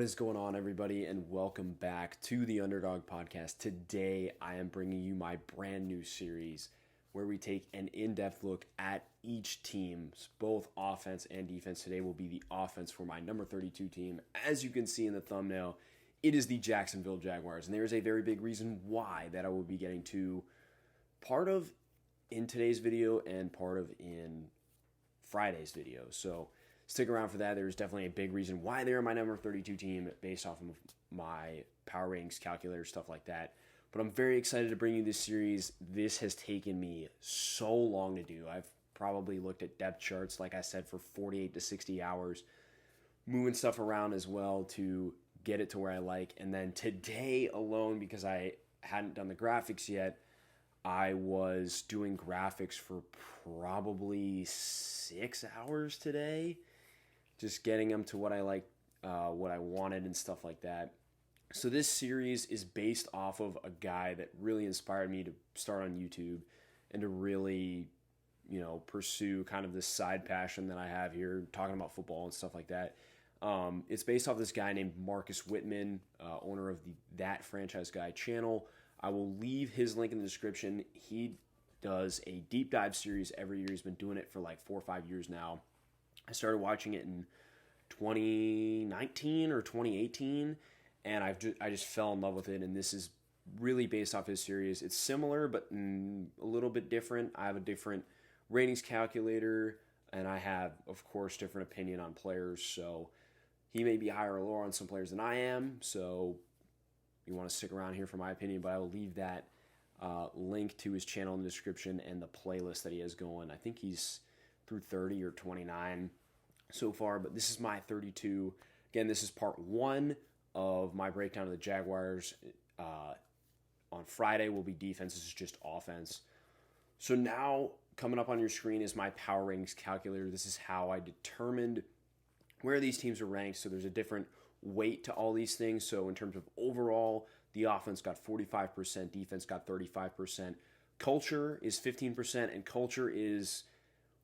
is going on, everybody, and welcome back to the Underdog Podcast. Today, I am bringing you my brand new series where we take an in-depth look at each team's, both offense and defense. Today will be the offense for my number 32 team. As you can see in the thumbnail, it is the Jacksonville Jaguars, and there is a very big reason why that I will be getting to part of in today's video and part of in Friday's video. So stick around for that. There's definitely a big reason why they're my number 32 team based off of my power ratings calculator, stuff like that. But I'm very excited to bring you this series. This has taken me so long to do. I've probably looked at depth charts, like I said, for 48 to 60 hours, moving stuff around as well to get it to where I like. And then today alone, because I hadn't done the graphics yet, I was doing graphics for probably 6 hours today, just getting them to what I like, what I wanted and stuff like that. So this series is based off of a guy that really inspired me to start on YouTube and to really, pursue kind of this side passion that I have here, talking about football and stuff like that. It's based off this guy named Marcus Whitman, owner of the ThatFranchiseGuy channel. I will leave his link in the description. He does a deep dive series every year. He's been doing it for like 4 or 5 years now. I started watching it in 2019 or 2018, and I just fell in love with it, and this is really based off his series. It's similar, but a little bit different. I have a different ratings calculator, and I have, of course, different opinion on players, so he may be higher or lower on some players than I am, so you want to stick around here for my opinion, but I will leave that link to his channel in the description and the playlist that he has going. I think he's through 30 or 29 so far, but this is my 32. Again, this is part 1 of my breakdown of the Jaguars. On Friday will be defense. This is just offense. So now, coming up on your screen is my power ratings calculator. This is how I determined where these teams are ranked. So there's a different weight to all these things. So in terms of overall, the offense got 45%, defense got 35%. Culture is 15%, and culture is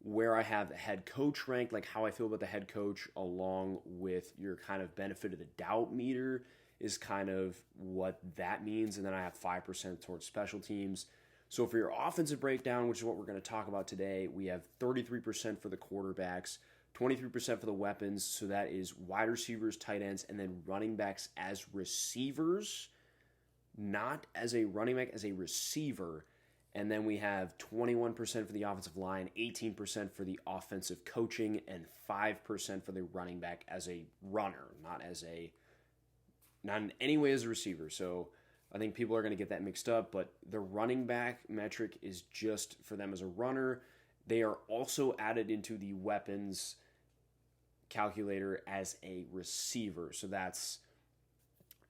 where I have the head coach ranked, like how I feel about the head coach, along with your kind of benefit of the doubt meter is kind of what that means. And then I have 5% towards special teams. So for your offensive breakdown, which is what we're going to talk about today, we have 33% for the quarterbacks, 23% for the weapons. So that is wide receivers, tight ends, and then running backs as receivers, not as a running back, as a receiver. And then we have 21% for the offensive line, 18% for the offensive coaching, and 5% for the running back as a runner, not in any way as a receiver. So I think people are going to get that mixed up, but the running back metric is just for them as a runner. They are also added into the weapons calculator as a receiver. So that's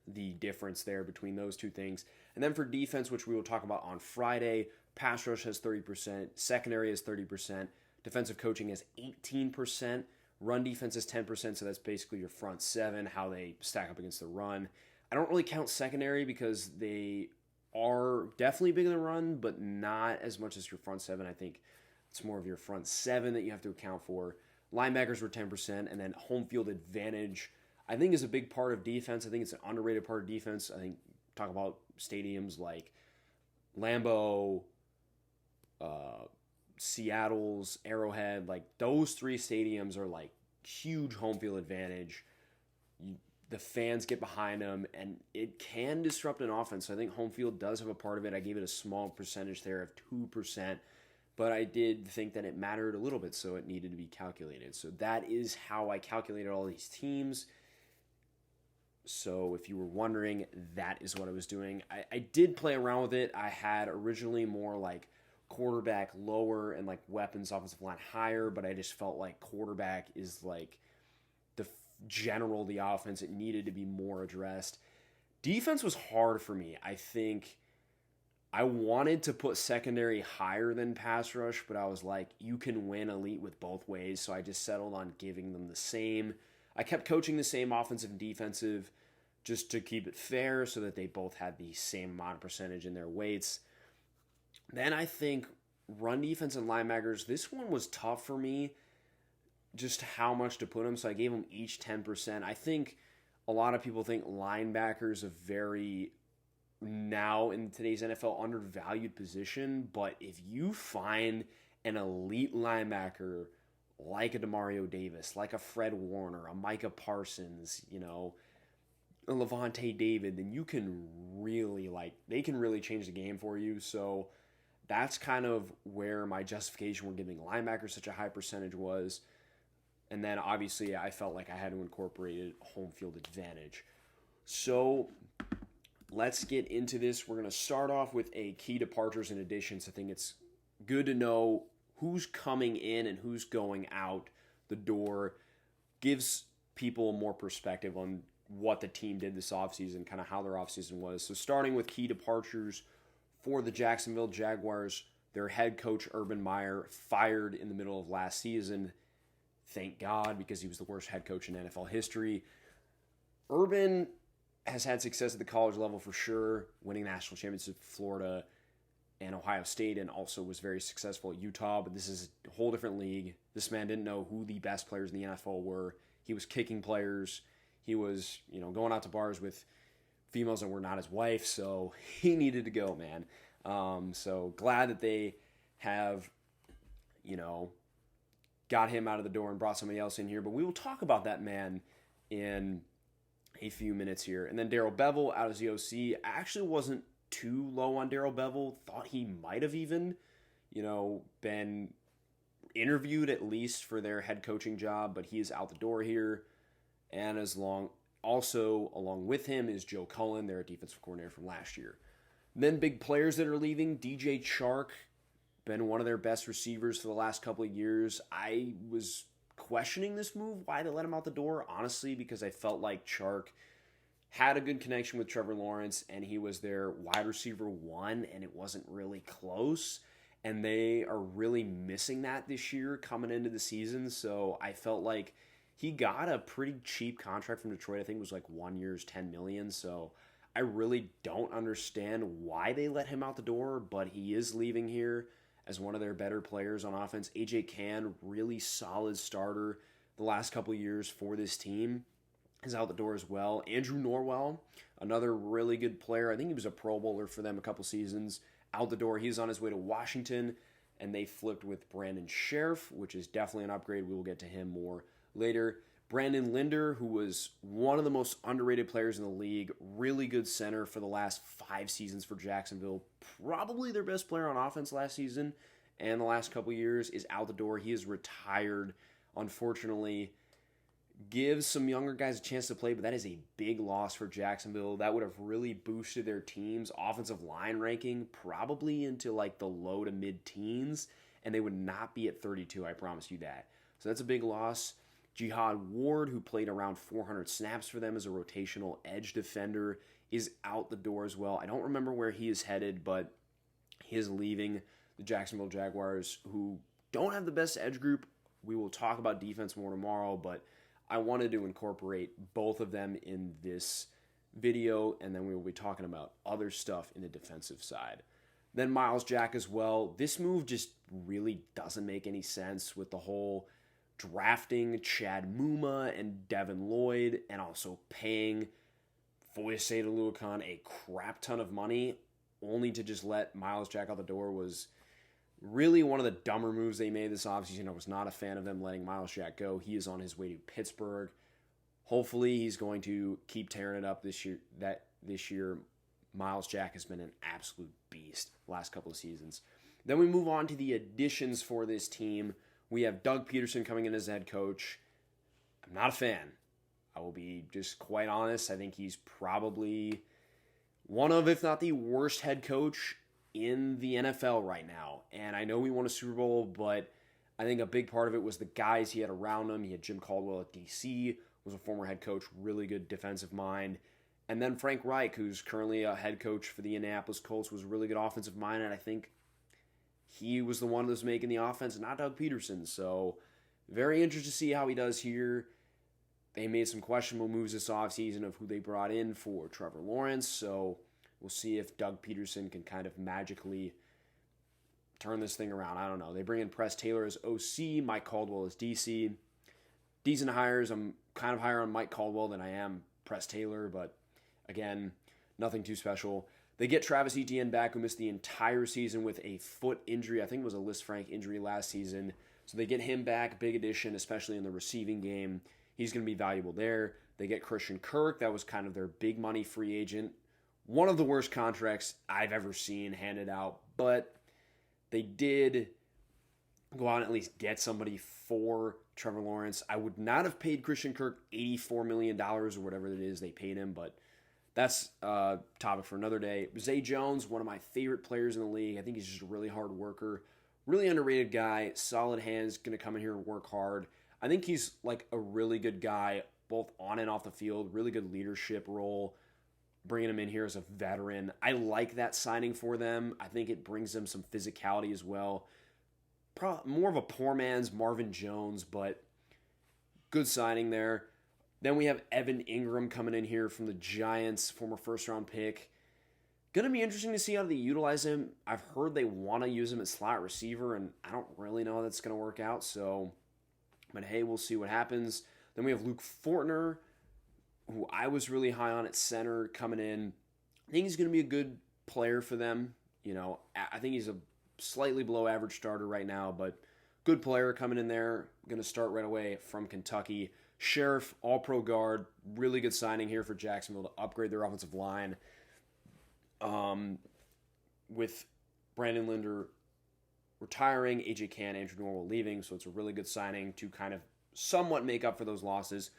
the difference there between those two things. And then for defense, which we will talk about on Friday, pass rush has 30%, secondary has 30%, defensive coaching has 18%, run defense is 10%, so that's basically your front seven, how they stack up against the run. I don't really count secondary because they are definitely big in the run, but not as much as your front seven. I think it's more of your front seven that you have to account for. Linebackers were 10%, and then home field advantage, I think, is a big part of defense. I think it's an underrated part of defense. I think talk about stadiums like Lambeau, Seattle's Arrowhead, like those 3 stadiums are like huge home field advantage. The fans get behind them, and it can disrupt an offense. So I think home field does have a part of it. I gave it a small percentage there of 2%, but I did think that it mattered a little bit, so it needed to be calculated. So that is how I calculated all these teams. So if you were wondering, that is what I was doing. I did play around with it. I had originally more like quarterback lower and like weapons offensive line higher, but I just felt like quarterback is like the the offense. It needed to be more addressed. Defense was hard for me. I think I wanted to put secondary higher than pass rush, but I was like, you can win elite with both ways, so I just settled on giving them the same. I kept coaching the same offensive and defensive just to keep it fair so that they both had the same amount of percentage in their weights. Then I think run defense and linebackers, this one was tough for me, just how much to put them, so I gave them each 10%. I think a lot of people think linebacker is a very, now in today's NFL, undervalued position. But if you find an elite linebacker like a Demario Davis, like a Fred Warner, a Micah Parsons, a Levante David, then you can really, they can really change the game for you. So that's kind of where my justification for giving linebackers such a high percentage was. And then obviously I felt like I had to incorporate a home field advantage. So let's get into this. We're going to start off with a key departures and additions. I think it's good to know who's coming in and who's going out the door. Gives people more perspective on what the team did this offseason, kind of how their offseason was. So starting with key departures for the Jacksonville Jaguars, their head coach, Urban Meyer, fired in the middle of last season. Thank God, because he was the worst head coach in NFL history. Urban has had success at the college level for sure, winning national championships at Florida and Ohio State, and also was very successful at Utah, but this is a whole different league. This man didn't know who the best players in the NFL were. He was kicking players. He was, going out to bars with females that were not his wife, so he needed to go, man. So glad that they have, got him out of the door and brought somebody else in here. But we will talk about that man in a few minutes here. And then Darrell Bevell out as the OC. I actually wasn't too low on Darrell Bevell. Thought he might have even, been interviewed at least for their head coaching job, but he is out the door here. And along with him is Joe Cullen, their defensive coordinator from last year. Then big players that are leaving. DJ Chark, been one of their best receivers for the last couple of years. I was questioning this move, why they let him out the door, honestly, because I felt like Chark had a good connection with Trevor Lawrence, and he was their wide receiver one, and it wasn't really close. And they are really missing that this year coming into the season. So I felt like he got a pretty cheap contract from Detroit. I think it was like 1 year's $10 million. So I really don't understand why they let him out the door, but he is leaving here as one of their better players on offense. AJ Cann, really solid starter the last couple of years for this team, is out the door as well. Andrew Norwell, another really good player. I think he was a Pro Bowler for them a couple seasons. Out the door. He's on his way to Washington, and they flipped with Brandon Sheriff, which is definitely an upgrade. We will get to him more later. Brandon Linder, who was one of the most underrated players in the league, really good center for the last 5 seasons for Jacksonville, probably their best player on offense last season and the last couple years, is out the door. He is retired, unfortunately. Gives some younger guys a chance to play, but that is a big loss for Jacksonville. That would have really boosted their team's offensive line ranking probably into like the low to mid-teens, and they would not be at 32, I promise you that. So that's a big loss. Jihad Ward, who played around 400 snaps for them as a rotational edge defender, is out the door as well. I don't remember where he is headed, but he is leaving the Jacksonville Jaguars, who don't have the best edge group. We will talk about defense more tomorrow, but I wanted to incorporate both of them in this video, and then we will be talking about other stuff in the defensive side. Then Miles Jack as well. This move just really doesn't make any sense with the whole drafting Chad Muma and Devin Lloyd and also paying Foyesade Aluakon a crap ton of money only to just let Miles Jack out the door was really one of the dumber moves they made this offseason. I was not a fan of them letting Miles Jack go. He is on his way to Pittsburgh. Hopefully he's going to keep tearing it up this year. Miles Jack has been an absolute beast the last couple of seasons. Then we move on to the additions for this team. We have Doug Peterson coming in as head coach. I'm not a fan. I will be just quite honest. I think he's probably one of, if not the worst head coach in the NFL right now. And I know we won a Super Bowl, but I think a big part of it was the guys he had around him. He had Jim Caldwell at DC, was a former head coach, really good defensive mind. And then Frank Reich, who's currently a head coach for the Indianapolis Colts, was a really good offensive mind, and I think he was the one that was making the offense, not Doug Peterson. So very interested to see how he does here. They made some questionable moves this offseason of who they brought in for Trevor Lawrence, so we'll see if Doug Peterson can kind of magically turn this thing around. I don't know. They bring in Press Taylor as OC, Mike Caldwell as DC. Decent hires. I'm kind of higher on Mike Caldwell than I am Press Taylor, but again, nothing too special. They get Travis Etienne back, who missed the entire season with a foot injury. I think it was a Lisfranc injury last season. So they get him back, big addition, especially in the receiving game. He's going to be valuable there. They get Christian Kirk. That was kind of their big money free agent. One of the worst contracts I've ever seen handed out, but they did go out and at least get somebody for Trevor Lawrence. I would not have paid Christian Kirk $84 million or whatever it is they paid him, but that's a topic for another day. Zay Jones, one of my favorite players in the league. I think he's just a really hard worker. Really underrated guy. Solid hands. Going to come in here and work hard. I think he's like a really good guy, both on and off the field. Really good leadership role. Bringing him in here as a veteran. I like that signing for them. I think it brings them some physicality as well. More of a poor man's Marvin Jones, but good signing there. Then we have Evan Ingram coming in here from the Giants, former first-round pick. Going to be interesting to see how they utilize him. I've heard they want to use him at slot receiver, and I don't really know how that's going to work out. But hey, we'll see what happens. Then we have Luke Fortner, who I was really high on at center, coming in. I think he's going to be a good player for them. I think he's a slightly below average starter right now, but good player coming in there. Going to start right away from Kentucky. Sheriff, all-pro guard, really good signing here for Jacksonville to upgrade their offensive line. With Brandon Linder retiring, AJ Cann, Andrew Norwell leaving, so it's a really good signing to kind of somewhat make up for those losses.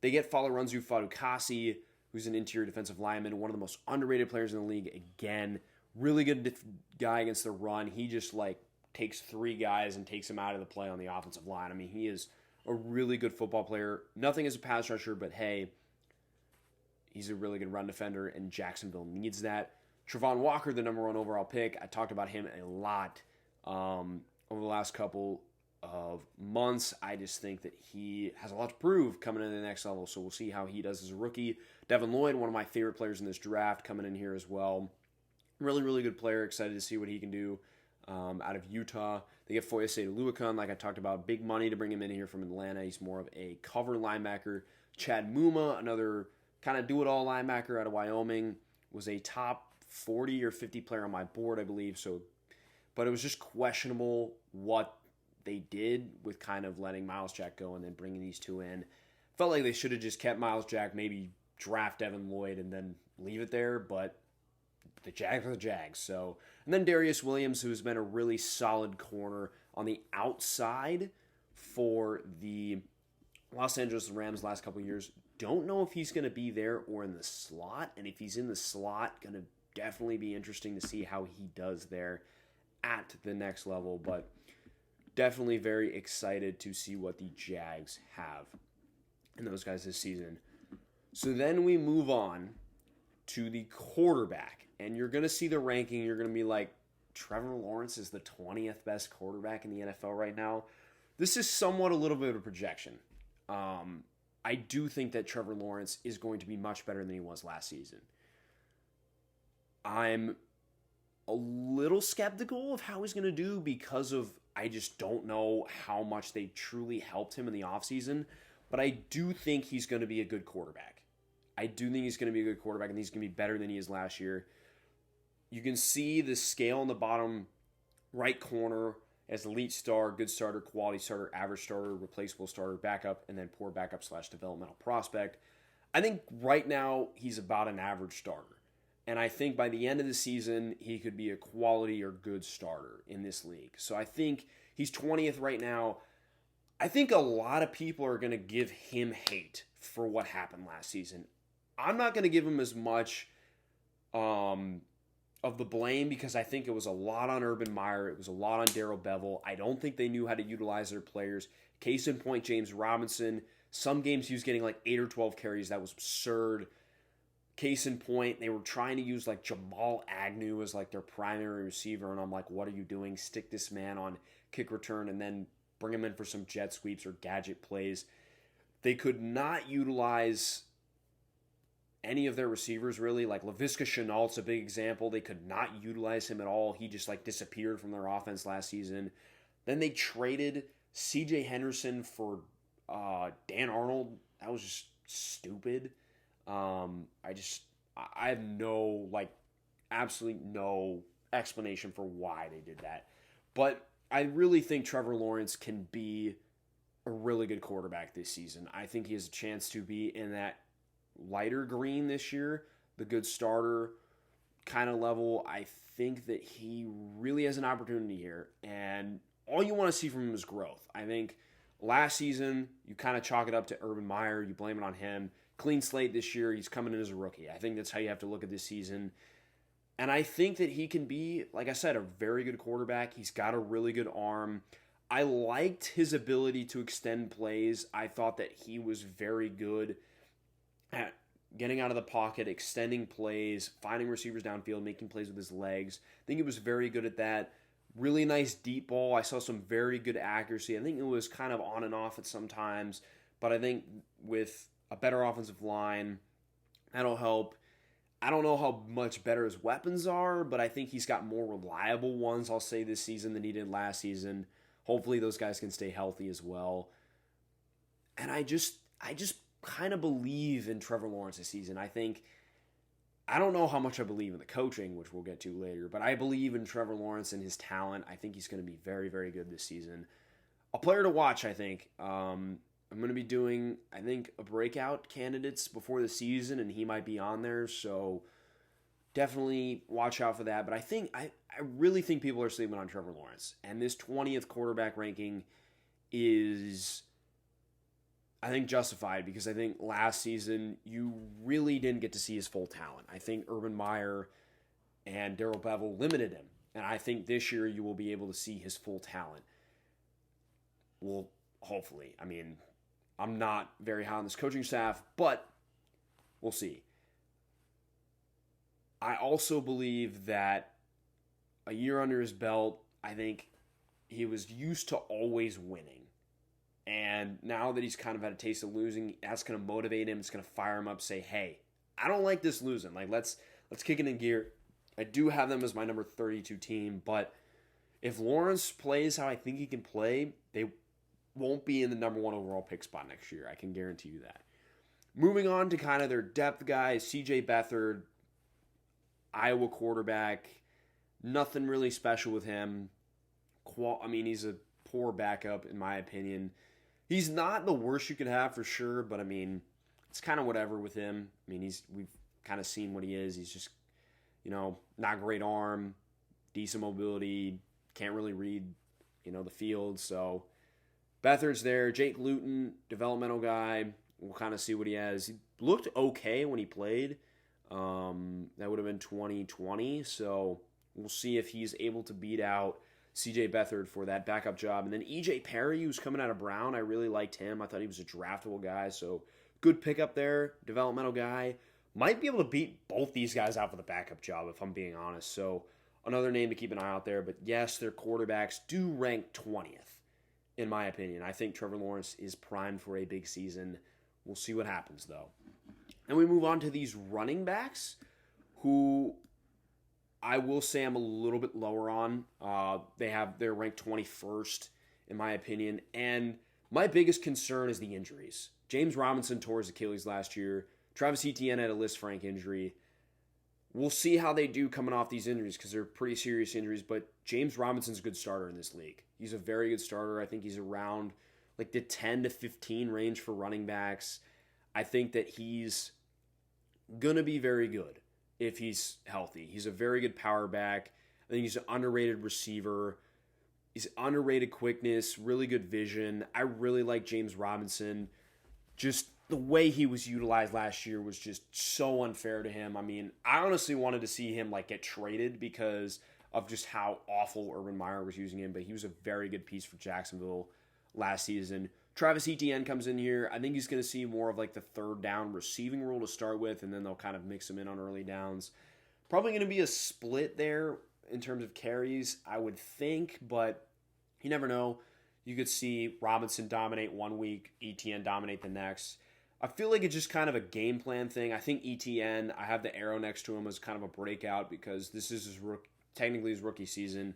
They get Falarunzu Fadukasi, who's an interior defensive lineman, one of the most underrated players in the league. Again, really good guy against the run. He just takes three guys and takes them out of the play on the offensive line. I mean, he is a really good football player. Nothing as a pass rusher, but hey, he's a really good run defender, and Jacksonville needs that. Travon Walker, the number 1 overall pick. I talked about him a lot over the last couple of months. I just think that he has a lot to prove coming into the next level, so we'll see how he does as a rookie. Devin Lloyd, one of my favorite players in this draft, coming in here as well. Really, really good player. Excited to see what he can do out of Utah. They get Foyesade Oluokun, like I talked about. Big money to bring him in here from Atlanta. He's more of a cover linebacker. Chad Muma, another kind of do-it-all linebacker out of Wyoming, was a top 40 or 50 player on my board, I believe. But it was just questionable what they did with kind of letting Miles Jack go and then bringing these two in. Felt like they should have just kept Miles Jack, maybe draft Devin Lloyd and then leave it there, but the Jags are the Jags. So, and then Darius Williams, who's been a really solid corner on the outside for the Los Angeles Rams last couple of years. Don't know if he's going to be there or in the slot, and if he's in the slot, going to definitely be interesting to see how he does there at the next level, but definitely very excited to see what the Jags have in those guys this season. So then we move on to the quarterback, and you're going to see the ranking. You're going to be like, Trevor Lawrence is the 20th best quarterback in the NFL right now. This is somewhat a little bit of a projection. I do think that Trevor Lawrence is going to be much better than he was last season. I'm a little skeptical of how he's going to do because of I just don't know how much they truly helped him in the offseason, but I do think he's going to be a good quarterback. I do think he's going to be a good quarterback, and he's going to be better than he is last year. You can see the scale in the bottom right corner as elite star, good starter, quality starter, average starter, replaceable starter, backup, and then poor backup / developmental prospect. I think right now he's about an average starter. And I think by the end of the season, he could be a quality or good starter in this league. So I think he's 20th right now. I think a lot of people are going to give him hate for what happened last season. I'm not going to give him as much of the blame because I think it was a lot on Urban Meyer. It was a lot on Darrell Bevell. I don't think they knew how to utilize their players. Case in point, James Robinson. Some games he was getting like 8 or 12 carries. That was absurd. Case in point, they were trying to use like Jamal Agnew as like their primary receiver, and I'm like, what are you doing? Stick this man on kick return and then bring him in for some jet sweeps or gadget plays. They could not utilize any of their receivers really. Like Laviska Shenault's a big example. They could not utilize him at all. He just like disappeared from their offense last season. Then they traded CJ Henderson for Dan Arnold. That was just stupid. I have no, like, absolutely no explanation for why they did that. But I really think Trevor Lawrence can be a really good quarterback this season. I think he has a chance to be in that lighter green this year, the good starter kind of level. I think that he really has an opportunity here, and all you want to see from him is growth. I think last season, you kind of chalk it up to Urban Meyer, you blame it on him. Clean slate this year, he's coming in as a rookie. I think that's how you have to look at this season. And I think that he can be, like I said, a very good quarterback. He's got a really good arm. I liked his ability to extend plays. I thought that he was very good at getting out of the pocket, extending plays, finding receivers downfield, making plays with his legs. I think he was very good at that. Really nice deep ball. I saw some very good accuracy. I think it was kind of on and off at some times, but I think with a better offensive line, that'll help. I don't know how much better his weapons are, but I think he's got more reliable ones, I'll say, this season than he did last season. Hopefully those guys can stay healthy as well. And I just kind of believe in Trevor Lawrence this season. I don't know how much I believe in the coaching, which we'll get to later, but I believe in Trevor Lawrence and his talent. I think he's going to be very, very good this season. A player to watch, I think. I'm going to be doing, I think, a breakout candidates before the season, and he might be on there, so definitely watch out for that. But I really think people are sleeping on Trevor Lawrence, and this 20th quarterback ranking is, I think, justified, because I think last season you really didn't get to see his full talent. I think Urban Meyer and Darrell Bevell limited him, and I think this year you will be able to see his full talent. Well, hopefully. I mean, I'm not very high on this coaching staff, but we'll see. I also believe that a year under his belt, I think he was used to always winning. And now that he's kind of had a taste of losing, that's going to motivate him. It's going to fire him up, say, hey, I don't like this losing. Like, let's kick it in gear. I do have them as my number 32 team, but if Lawrence plays how I think he can play, they won't be in the number 1 overall pick spot next year. I can guarantee you that. Moving on to kind of their depth guys, C.J. Beathard, Iowa quarterback. Nothing really special with him. He's a poor backup in my opinion. He's not the worst you could have for sure, but I mean, it's kind of whatever with him. I mean, we've kind of seen what he is. He's just, not great arm, decent mobility, can't really read, the field. So Beathard's there. Jake Luton, developmental guy. We'll kind of see what he has. He looked okay when he played. That would have been 2020. So we'll see if he's able to beat out C.J. Beathard for that backup job. And then E.J. Perry, who's coming out of Brown. I really liked him. I thought he was a draftable guy. So good pickup there. Developmental guy. Might be able to beat both these guys out for the backup job, if I'm being honest. So another name to keep an eye out there. But yes, their quarterbacks do rank 20th. In my opinion. I think Trevor Lawrence is primed for a big season. We'll see what happens, though. And we move on to these running backs, who I will say I'm a little bit lower on. They're ranked 21st, in my opinion. And my biggest concern is the injuries. James Robinson tore his Achilles last year. Travis Etienne had a Lisfranc injury. We'll see how they do coming off these injuries, because they're pretty serious injuries, but James Robinson's a good starter in this league. He's a very good starter. I think he's around like the 10 to 15 range for running backs. I think that he's going to be very good if he's healthy. He's a very good power back. I think he's an underrated receiver. He's underrated quickness, really good vision. I really like James Robinson. Just the way he was utilized last year was just so unfair to him. I mean, I honestly wanted to see him get traded because of just how awful Urban Meyer was using him, but he was a very good piece for Jacksonville last season. Travis Etienne comes in here. I think he's going to see more of the third down receiving role to start with, and then they'll kind of mix him in on early downs. Probably going to be a split there in terms of carries, I would think, but you never know. You could see Robinson dominate one week, Etienne dominate the next. I feel like it's just kind of a game plan thing. I think Etienne, I have the arrow next to him as kind of a breakout because this is technically his rookie season.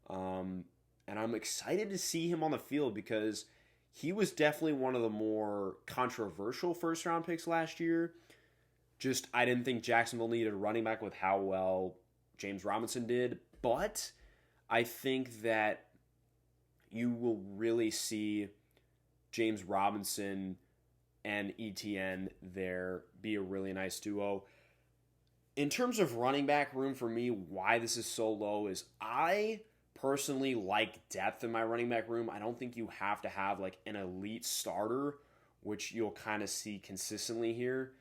And I'm excited to see him on the field because he was definitely one of the more controversial first-round picks last year. Just, I didn't think Jacksonville needed a running back with how well James Robinson did. But I think that you will really see James Robinson and ETN there be a really nice duo. In terms of running back room for me, why this is so low is I personally like depth in my running back room. I don't think you have to have like an elite starter, which you'll kind of see consistently here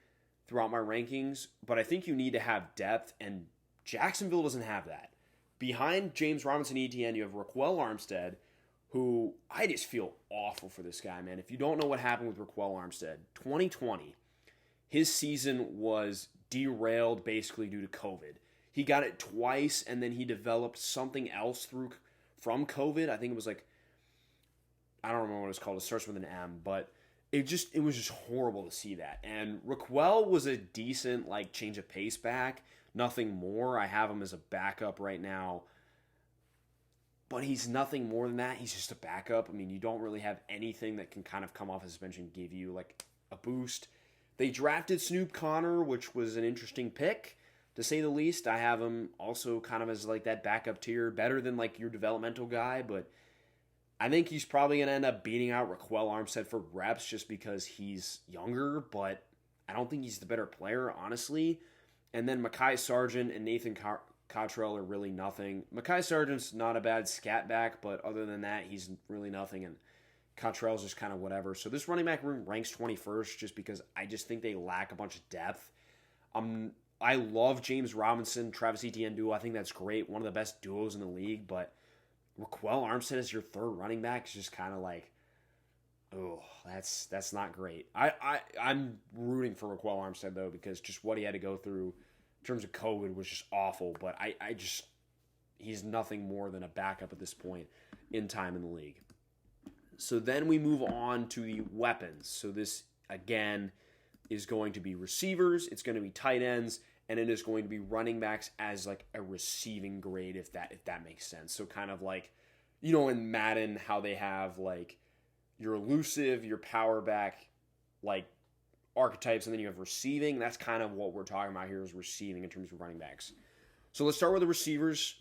throughout my rankings, but I think you need to have depth, and Jacksonville doesn't have that. Behind James Robinson ETN, you have Raquel Armstead, who I just feel awful for this guy, man. If you don't know what happened with Raquel Armstead, 2020, his season was derailed basically due to COVID. He got it twice, and then he developed something else from COVID. I think it was like, I don't remember what it's called. It starts with an M, but it was just horrible to see that. And Raquel was a decent like change of pace back, nothing more. I have him as a backup right now, but he's nothing more than that. He's just a backup. I mean, you don't really have anything that can kind of come off his bench and give you like a boost. They drafted Snoop Connor, which was an interesting pick, to say the least. I have him also kind of as like that backup tier, better than like your developmental guy, but I think he's probably going to end up beating out Raquel Armstead for reps just because he's younger, but I don't think he's the better player, honestly. And then Mekhi Sargent and Nathan Cottrell are really nothing. Mekhi Sargent's not a bad scat back, but other than that, he's really nothing, and Cottrell's just kind of whatever. So this running back room ranks 21st just because I just think they lack a bunch of depth. I love James Robinson, Travis Etienne duo. I think that's great. One of the best duos in the league, but Raquel Armstead as your third running back is just kind of like, oh, that's not great. I'm rooting for Raquel Armstead, though, because just what he had to go through in terms of COVID was just awful. But he's nothing more than a backup at this point in time in the league. So then we move on to the weapons. So this, again, is going to be receivers, it's going to be tight ends, and it is going to be running backs as like a receiving grade, if that makes sense. So kind of like, in Madden, how they have like your elusive, your power back, like archetypes, and then you have receiving. That's kind of what we're talking about here, is receiving in terms of running backs. So let's start with the receivers.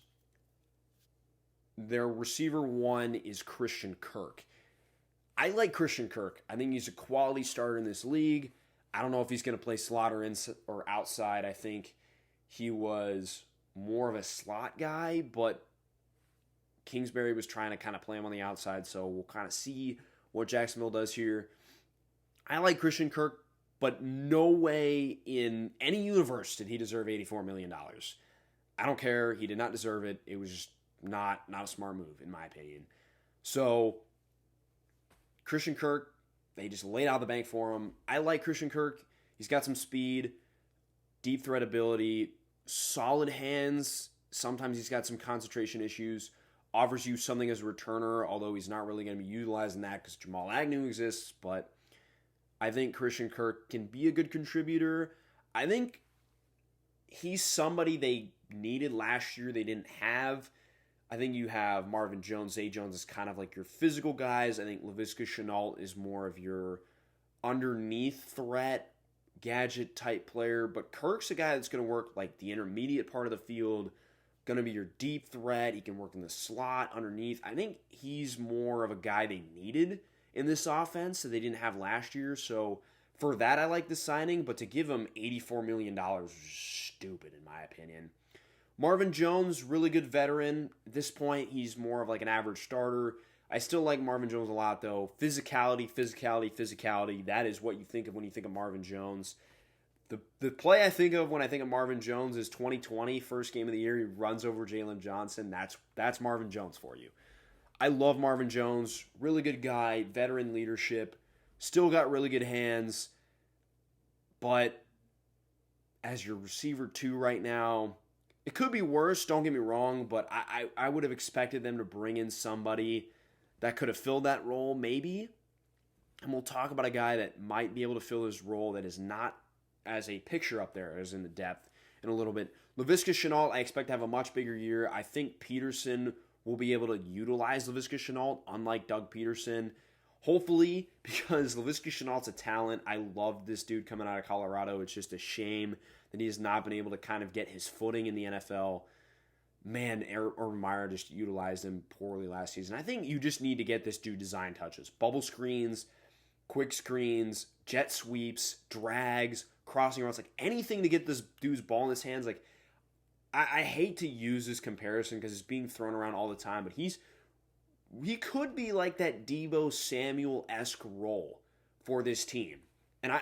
Their receiver one is Christian Kirk. I like Christian Kirk. I think he's a quality starter in this league. I don't know if he's going to play slot or outside. I think he was more of a slot guy, but Kingsbury was trying to kind of play him on the outside, so we'll kind of see what Jacksonville does here. I like Christian Kirk, but no way in any universe did he deserve $84 million. I don't care. He did not deserve it. It was just not a smart move, in my opinion. So Christian Kirk, they just laid out the bank for him. I like Christian Kirk. He's got some speed, deep threat ability, solid hands. Sometimes he's got some concentration issues. Offers you something as a returner, although he's not really going to be utilizing that because Jamal Agnew exists. But I think Christian Kirk can be a good contributor. I think he's somebody they needed last year they didn't have. I think you have Marvin Jones. Zay Jones is kind of like your physical guys. I think Laviska Shenault is more of your underneath threat, gadget type player. But Kirk's a guy that's going to work like the intermediate part of the field, going to be your deep threat. He can work in the slot underneath. I think he's more of a guy they needed in this offense that they didn't have last year. So for that, I like the signing. But to give him $84 million was stupid, in my opinion. Marvin Jones, really good veteran. At this point, he's more of like an average starter. I still like Marvin Jones a lot, though. Physicality. That is what you think of when you think of Marvin Jones. The play I think of when I think of Marvin Jones is 2020, first game of the year. He runs over Jalen Johnson. That's Marvin Jones for you. I love Marvin Jones. Really good guy. Veteran leadership. Still got really good hands. But as your receiver 2 right now, it could be worse, don't get me wrong, but I would have expected them to bring in somebody that could have filled that role, maybe. And we'll talk about a guy that might be able to fill his role that is not as a picture up there as in the depth in a little bit. Laviska Shenault, I expect to have a much bigger year. I think Peterson will be able to utilize Laviska Shenault, unlike Doug Peterson. Hopefully, because Laviska Shenault's a talent. I love this dude coming out of Colorado. It's just a shame that he has not been able to kind of get his footing in the NFL. Man, Urban Meyer just utilized him poorly last season. I think you just need to get this dude design touches. Bubble screens, quick screens, jet sweeps, drags, crossing routes, like anything to get this dude's ball in his hands. Like, I hate to use this comparison because it's being thrown around all the time, but he could be like that Deebo Samuel-esque role for this team. And I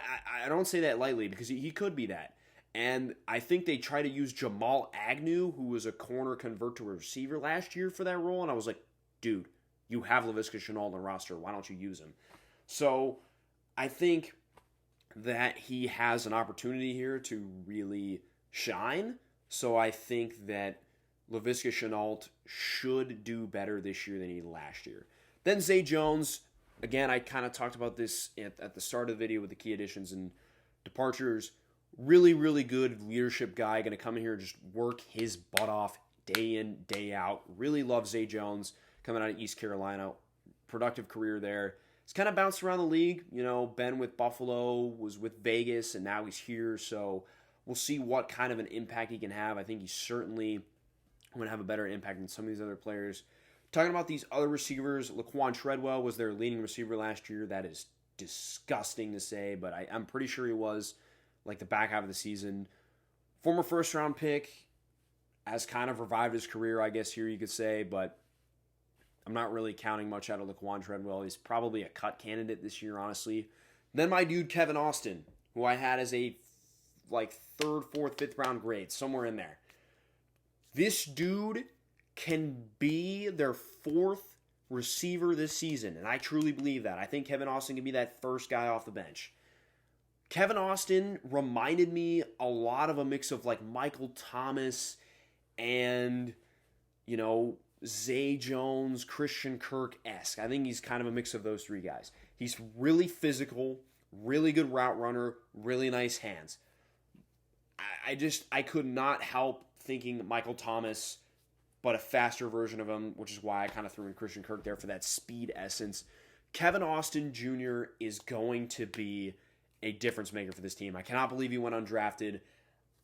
don't say that lightly because he could be that. And I think they try to use Jamal Agnew, who was a corner convert to a receiver last year for that role. And I was like, dude, you have Laviska Shenault on the roster. Why don't you use him? So I think that he has an opportunity here to really shine. So I think that Laviska Shenault should do better this year than he did last year. Then Zay Jones, again, I kind of talked about this at the start of the video with the key additions and departures. Really, really good leadership guy. Going to come in here and just work his butt off day in, day out. Really love Zay Jones coming out of East Carolina. Productive career there. He's kind of bounced around the league. You know, been with Buffalo, was with Vegas, and now he's here. So we'll see what kind of an impact he can have. I think he's certainly going to have a better impact than some of these other players. Talking about these other receivers, Laquan Treadwell was their leading receiver last year. That is disgusting to say, but I'm pretty sure he was like the back half of the season. Former first-round pick has kind of revived his career, I guess here you could say, but I'm not really counting much out of Laquan Treadwell. He's probably a cut candidate this year, honestly. Then my dude Kevin Austin, who I had as a third, fourth, fifth round grade, somewhere in there. This dude can be their fourth receiver this season, and I truly believe that. I think Kevin Austin can be that first guy off the bench. Kevin Austin reminded me a lot of a mix of like Michael Thomas and, you know, Zay Jones, Christian Kirk-esque. I think he's kind of a mix of those three guys. He's really physical, really good route runner, really nice hands. I could not help thinking Michael Thomas, but a faster version of him, which is why I kind of threw in Christian Kirk there for that speed essence. Kevin Austin Jr. is going to be a difference maker for this team. I cannot believe he went undrafted.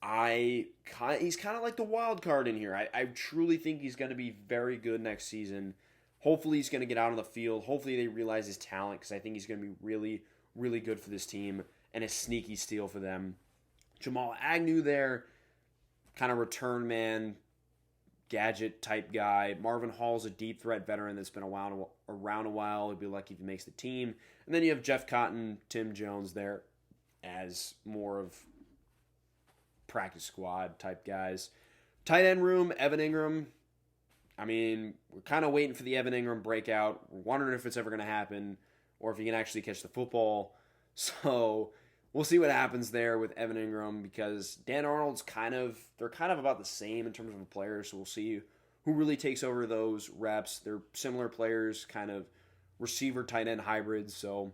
He's kind of like the wild card in here. I truly think he's going to be very good next season. Hopefully he's going to get out on the field. Hopefully they realize his talent because I think he's going to be really, really good for this team and a sneaky steal for them. Jamal Agnew there, kind of return man, gadget type guy. Marvin Hall's a deep threat veteran that's been around a while. He'd be lucky if he makes the team. And then you have Jeff Cotton, Tim Jones there as more of practice squad type guys. Tight end room, Evan Ingram. I mean, we're kind of waiting for the Evan Ingram breakout. We're wondering if it's ever going to happen or if he can actually catch the football. So we'll see what happens there with Evan Ingram because Dan Arnold's they're kind of about the same in terms of a player. So we'll see who really takes over those reps. They're similar players, kind of receiver tight end hybrids. So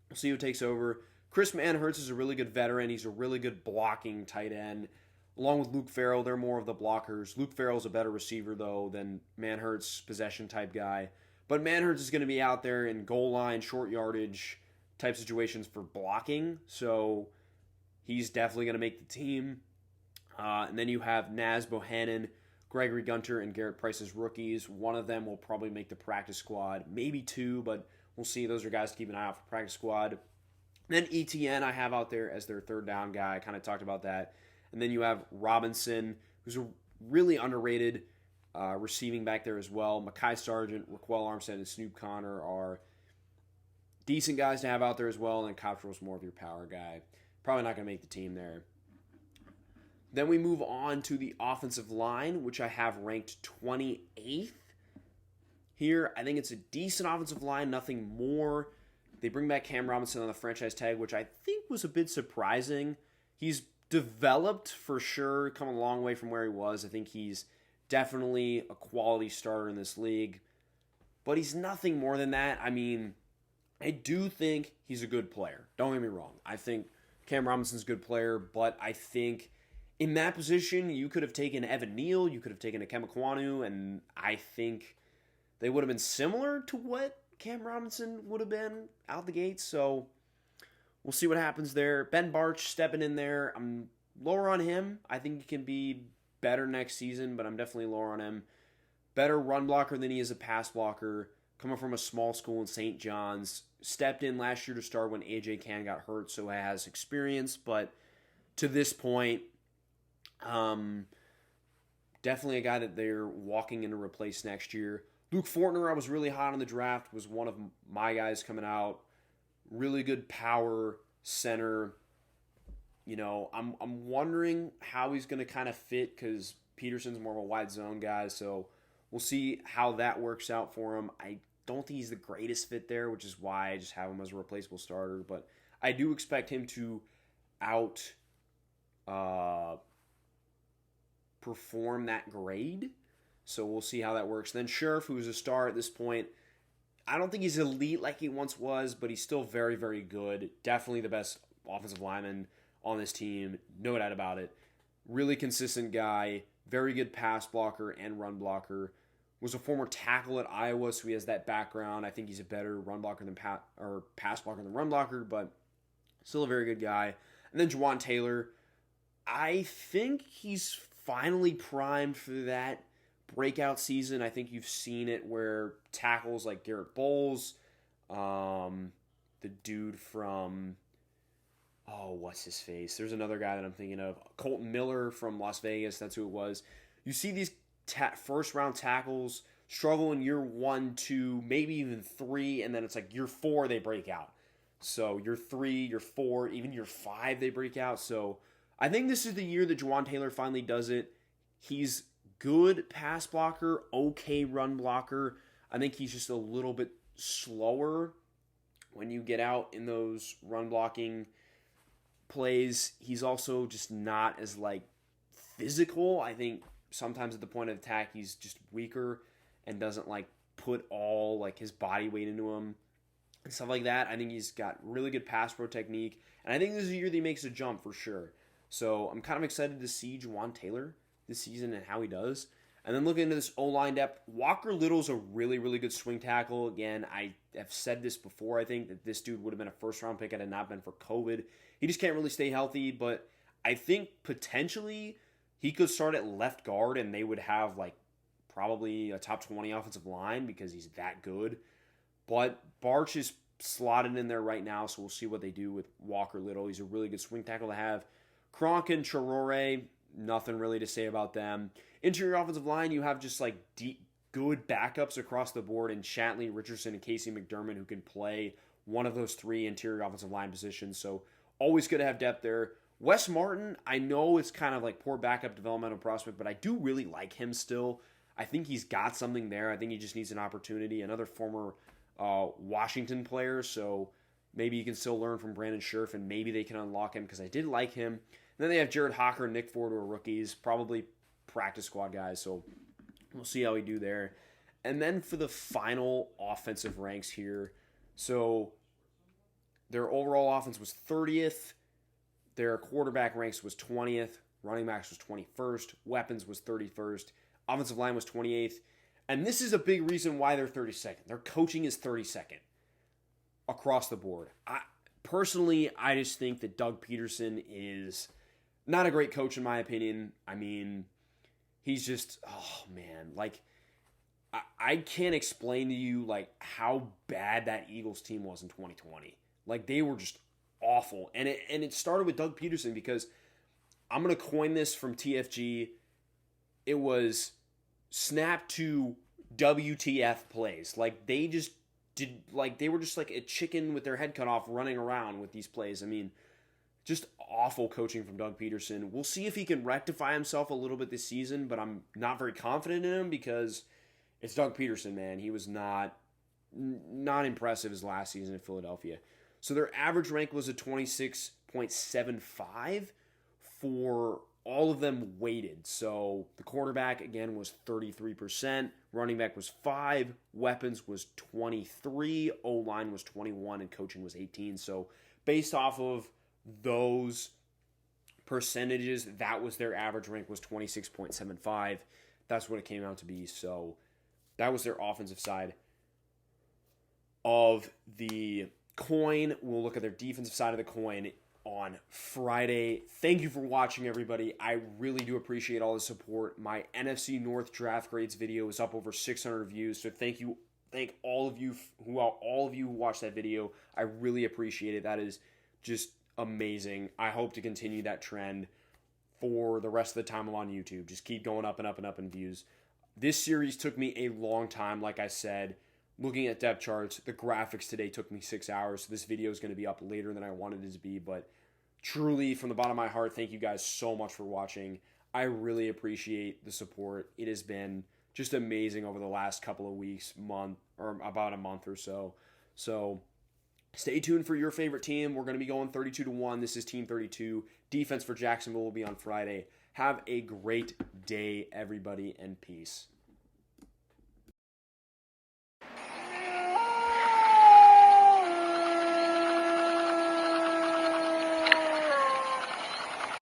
we'll see who takes over. Chris Manhertz is a really good veteran. He's a really good blocking tight end. Along with Luke Farrell, they're more of the blockers. Luke Farrell's a better receiver, though, than Manhertz, possession-type guy. But Manhertz is going to be out there in goal line, short yardage type situations for blocking. So he's definitely going to make the team. And then you have Naz Bohannon, Gregory Gunter, and Garrett Price as rookies. One of them will probably make the practice squad. Maybe two, but we'll see. Those are guys to keep an eye out for practice squad. Then ETN I have out there as their third down guy. I kind of talked about that. And then you have Robinson, who's a really underrated receiving back there as well. Mekhi Sargent, Raquel Armstead, and Snoop Connor are decent guys to have out there as well. And then Cottrell's more of your power guy. Probably not going to make the team there. Then we move on to the offensive line, which I have ranked 28th here. I think it's a decent offensive line, nothing more. They bring back Cam Robinson on the franchise tag, which I think was a bit surprising. He's developed for sure, come a long way from where he was. I think he's definitely a quality starter in this league. But he's nothing more than that. I mean, I do think he's a good player. Don't get me wrong. I think Cam Robinson's a good player, but I think in that position, you could have taken Evan Neal, you could have taken Ikem Ekwonu, and I think they would have been similar to what Cam Robinson would have been out the gate. So we'll see what happens there. Ben Barch stepping in there. I'm lower on him. I think he can be better next season, but I'm definitely lower on him. Better run blocker than he is a pass blocker. Coming from a small school in St. John's. Stepped in last year to start when A.J. Cann got hurt, so he has experience. But to this point, definitely a guy that they're walking in to replace next year. Luke Fortner, I was really hot on the draft, was one of my guys coming out. Really good power center. You know, I'm wondering how he's going to kind of fit because Peterson's more of a wide zone guy, so we'll see how that works out for him. I don't think he's the greatest fit there, which is why I just have him as a replaceable starter, but I do expect him to perform that grade. So we'll see how that works. Then Scherf, who's a star at this point, I don't think he's elite like he once was, but he's still very, very good. Definitely the best offensive lineman on this team. No doubt about it. Really consistent guy. Very good pass blocker and run blocker. Was a former tackle at Iowa, so he has that background. I think he's a better run blocker than pass blocker than run blocker, but still a very good guy. And then Juwan Taylor. I think he's finally primed for that breakout season. I think you've seen it where tackles like Garrett Bowles, the dude from, what's his face? There's another guy that I'm thinking of. Colton Miller from Las Vegas. That's who it was. You see these first-round tackles struggle in year 1, 2, maybe even 3, and then it's like year 4 they break out. So year 3, year 4, even year 5 they break out. So I think this is the year that Juwan Taylor finally does it. He's good pass blocker, okay run blocker. I think he's just a little bit slower when you get out in those run blocking plays. He's also just not as physical. I think sometimes at the point of attack he's just weaker and doesn't put all his body weight into him and stuff like that. I think he's got really good pass pro technique, and I think this is a year that he makes a jump for sure. So I'm kind of excited to see Juwan Taylor this season and how he does. And then looking into this O-line depth, Walker Little's a really, really good swing tackle. Again, I have said this before, I think, that this dude would have been a first-round pick had it not been for COVID. He just can't really stay healthy, but I think potentially he could start at left guard and they would have probably a top 20 offensive line because he's that good. But Barch is slotted in there right now, so we'll see what they do with Walker Little. He's a really good swing tackle to have. Kronk and Traore, nothing really to say about them. Interior offensive line, you have just deep, good backups across the board in Shatley, Richardson, and Casey McDermott who can play one of those 3 interior offensive line positions. So always good to have depth there. Wes Martin, I know it's kind of poor backup developmental prospect, but I do really like him still. I think he's got something there. I think he just needs an opportunity. Another former Washington player, so maybe you can still learn from Brandon Scherf, and maybe they can unlock him because I did like him. And then they have Jared Hocker and Nick Ford, who are rookies, probably practice squad guys, so we'll see how we do there. And then for the final offensive ranks here, so their overall offense was 30th, their quarterback ranks was 20th, running backs was 21st, weapons was 31st, offensive line was 28th, and this is a big reason why they're 32nd. Their coaching is 32nd across the board. Personally, I just think that Doug Peterson is not a great coach in my opinion. I mean, he's just, I can't explain to you how bad that Eagles team was in 2020. They were just awful. And it started with Doug Peterson because I'm going to coin this from TFG. It was snap to WTF plays. They just did, they were just a chicken with their head cut off running around with these plays. I mean, just awful coaching from Doug Peterson. We'll see if he can rectify himself a little bit this season, but I'm not very confident in him because it's Doug Peterson, man. He was not impressive his last season in Philadelphia. So their average rank was a 26.75 for all of them weighted. So the quarterback, again, was 33%. Running back was 5. Weapons was 23. O-line was 21. And coaching was 18. So based off of those percentages, that was their average rank was 26.75. That's what it came out to be. So that was their offensive side. of the coin. We'll look at their defensive side of the coin on Friday. Thank you for watching, everybody. I really do appreciate all the support. My NFC North draft grades video is up over 600 views, so thank you. Thank all of you who watched that video. I really appreciate it. That is just amazing. I hope to continue that trend for the rest of the time I'm on YouTube. Just keep going up and up and up in views. This series took me a long time, like I said. Looking at depth charts, the graphics today took me 6 hours. So this video is going to be up later than I wanted it to be. But truly, from the bottom of my heart, thank you guys so much for watching. I really appreciate the support. It has been just amazing over the last couple of weeks, about a month or so. So stay tuned for your favorite team. We're going to be going 32-1. This is Team 32. Defense for Jacksonville will be on Friday. Have a great day, everybody, and peace.